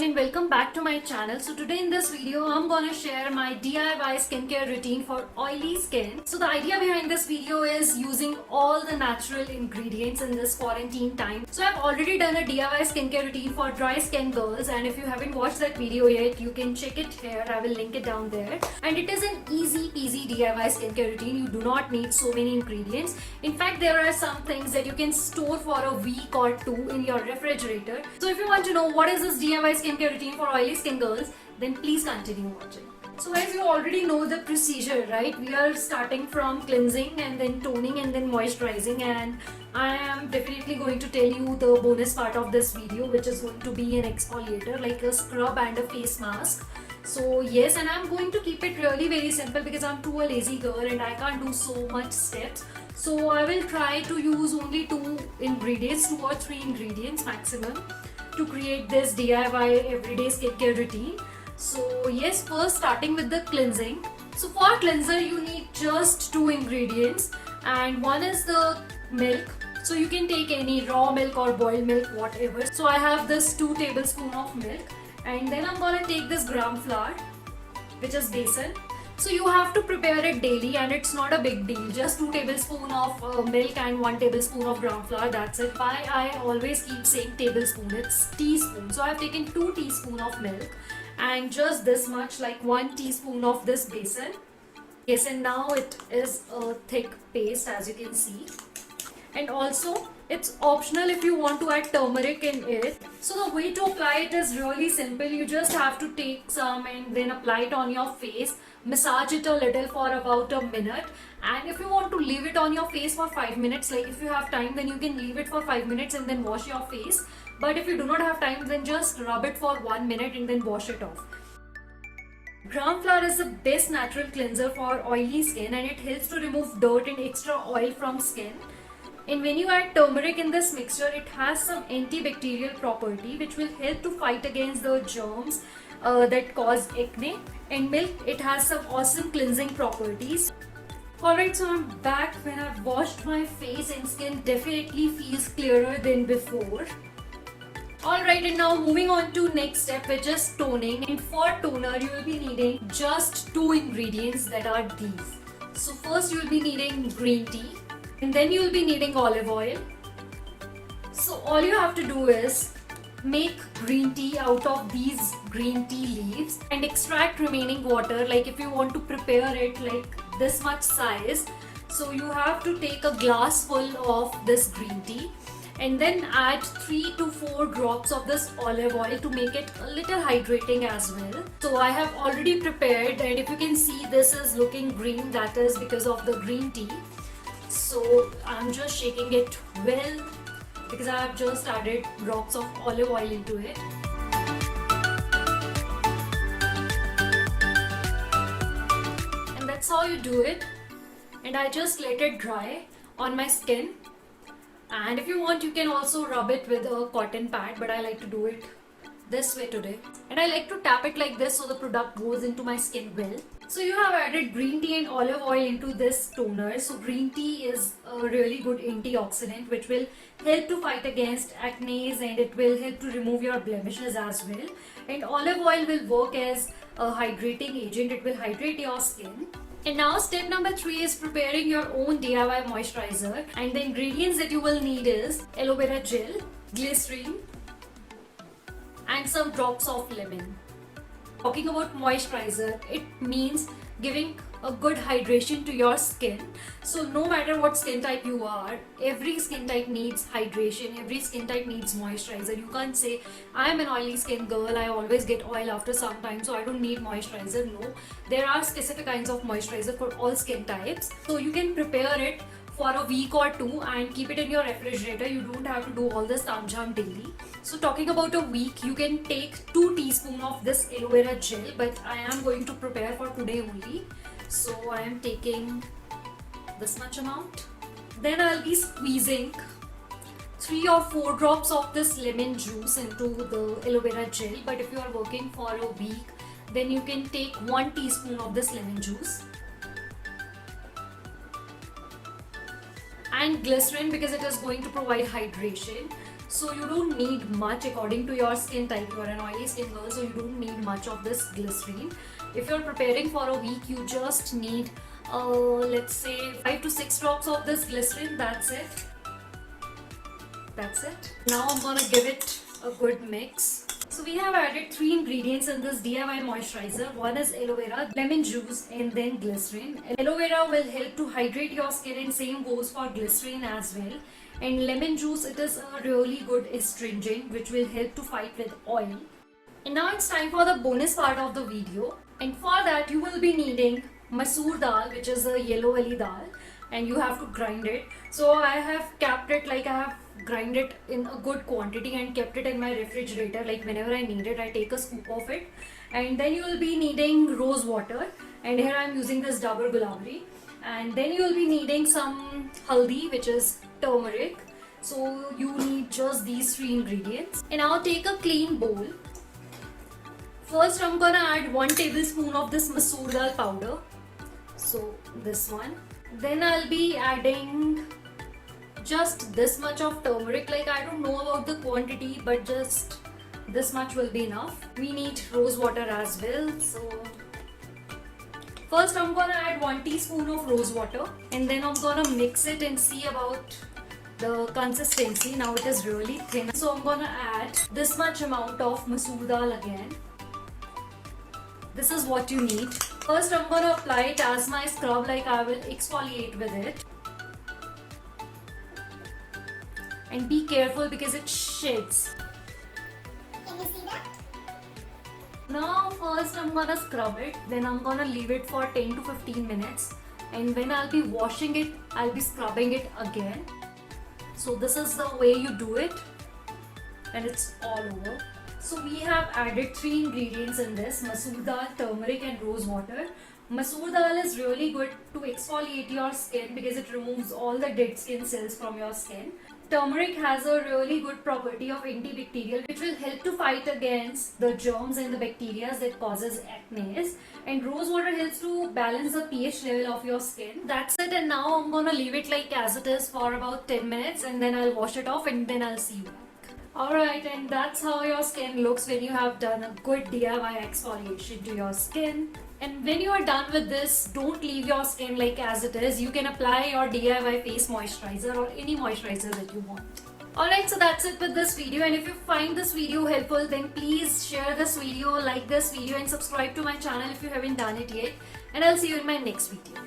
and welcome back to my channel. So today in this video I'm gonna share my DIY skincare routine for oily skin. So the idea behind this video is using all the natural ingredients in this quarantine time. So I've already done a DIY skincare routine for dry skin girls, and if you haven't watched that video yet, you can check it here. I will link it down there. And it is an easy peasy DIY skincare routine. You do not need so many ingredients. In fact, there are some things that you can store for a week or two in your refrigerator. So if you want to know what is this DIY skincare routine for oily skin girls, then please continue watching. So as you already know the procedure, right? We are starting from cleansing and then toning and then moisturizing, and I am definitely going to tell you the bonus part of this video, which is going to be an exfoliator like a scrub and a face mask. So yes, and I'm going to keep it really very simple because I'm too a lazy girl and I can't do so much steps. So I will try to use only two or three ingredients maximum to create this DIY everyday skincare routine. So yes, first starting with the cleansing. So for cleanser you need just two ingredients, and one is the milk. So you can take any raw milk or boiled milk, whatever. So I have this 2 tablespoons of milk, and then I'm gonna take this gram flour, which is besan. So you have to prepare it daily and it's not a big deal. Just 2 tablespoons of milk and 1 tablespoon of gram flour, that's it. Why I always keep saying tablespoon, it's teaspoon. So I've taken 2 teaspoons of milk and just this much, like 1 teaspoon of this besan. Yes, and now it is a thick paste, as you can see. And also it's optional if you want to add turmeric in it. So the way to apply it is really simple. You just have to take some and then apply it on your face, massage it a little for about a minute, and if you want to leave it on your face for 5 minutes, like if you have time, then you can leave it for 5 minutes and then wash your face. But if you do not have time, then just rub it for 1 minute and then wash it off. Gram flour is the best natural cleanser for oily skin, and it helps to remove dirt and extra oil from skin. And when you add turmeric in this mixture, it has some antibacterial property which will help to fight against the germs that cause acne. And milk, it has some awesome cleansing properties. Alright, so I'm back. When I've washed my face and skin definitely feels clearer than before. Alright, and now moving on to next step, which is toning. And for toner, you will be needing just 2 ingredients, that are these. So first you will be needing green tea, and then you will be needing olive oil. So all you have to do is make green tea out of these green tea leaves and extract remaining water. Like if you want to prepare it like this much size, so you have to take a glass full of this green tea and then add 3 to 4 drops of this olive oil to make it a little hydrating as well. So I have already prepared, and if you can see, this is looking green, that is because of the green tea. So I'm just shaking it well because I have just added drops of olive oil into it. And that's how you do it. And I just let it dry on my skin. And if you want, you can also rub it with a cotton pad, but I like to do it this way today. And I like to tap it like this so the product goes into my skin well. So you have added green tea and olive oil into this toner. So green tea is a really good antioxidant which will help to fight against acne, and it will help to remove your blemishes as well. And olive oil will work as a hydrating agent. It will hydrate your skin. And now step number 3 is preparing your own DIY moisturizer. And the ingredients that you will need is aloe vera gel, glycerin, and some drops of lemon. Talking about moisturizer, it means giving a good hydration to your skin. So no matter what skin type you are, every skin type needs hydration, every skin type needs moisturizer. You can't say, I am an oily skin girl, I always get oil after some time, so I don't need moisturizer. No, there are specific kinds of moisturizer for all skin types. So you can prepare it for a week or 2 and keep it in your refrigerator. You don't have to do all this tamjam daily. So talking about a week, you can take 2 teaspoons of this aloe vera gel, but I am going to prepare for today only. So I am taking this much amount. Then I'll be squeezing 3 or 4 drops of this lemon juice into the aloe vera gel. But if you are working for a week, then you can take 1 teaspoon of this lemon juice. And glycerin, because it is going to provide hydration. so you don't need much according to your skin type. You are an oily skin girl, so you don't need much of this glycerin. If you're preparing for a week, you just need let's say 5 to 6 drops of this glycerin. That's it. That's it. Now I'm gonna give it a good mix. So we have added 3 ingredients in this DIY moisturizer. One is aloe vera, lemon juice, and then glycerin. Aloe vera will help to hydrate your skin, and same goes for glycerin as well. And lemon juice, it is a really good astringent which will help to fight with oil. And now it's time for the bonus part of the video. And for that you will be needing masoor dal, which is a yellow wali dal, and you have to grind it. So I have kept it, like I have grind it in a good quantity and kept it in my refrigerator. Like whenever I need it, I take a scoop of it. And then you will be needing rose water, and here I am using this Dabur Gulabari. And then you will be needing some haldi, which is turmeric. So you need just these 3 ingredients. And now take a clean bowl. First I'm gonna add 1 tablespoon of this masoor dal powder. So this one. Then I'll be adding just this much of turmeric. Like I don't know about the quantity, but just this much will be enough. We need rose water as well. So first I'm gonna add 1 teaspoon of rose water, and then I'm gonna mix it and see about the consistency. Now it is really thin, so I'm gonna add this much amount of masoor dal again. This is what you need. First I'm gonna apply it as my scrub, like I will exfoliate with it. And be careful because it sheds. Can you see that? Now first I'm gonna scrub it, then I'm gonna leave it for 10 to 15 minutes. And when I'll be washing it, I'll be scrubbing it again. So this is the way you do it, and it's all over. So we have added 3 ingredients in this: masoor dal, turmeric, and rose water. Masoor dal is really good to exfoliate your skin because it removes all the dead skin cells from your skin. Turmeric has a really good property of antibacterial, which will help to fight against the germs and the bacteria that causes acne. And rose water helps to balance the pH level of your skin. That's it. And now I'm gonna leave it like as it is for about 10 minutes, and then I'll wash it off, and then I'll see you back. Alright, and that's how your skin looks when you have done a good DIY exfoliation to your skin. And when you are done with this, don't leave your skin like as it is. You can apply your DIY face moisturizer or any moisturizer that you want. Alright, so that's it with this video, and if you find this video helpful, then please share this video, like this video, and subscribe to my channel if you haven't done it yet. And I'll see you in my next video.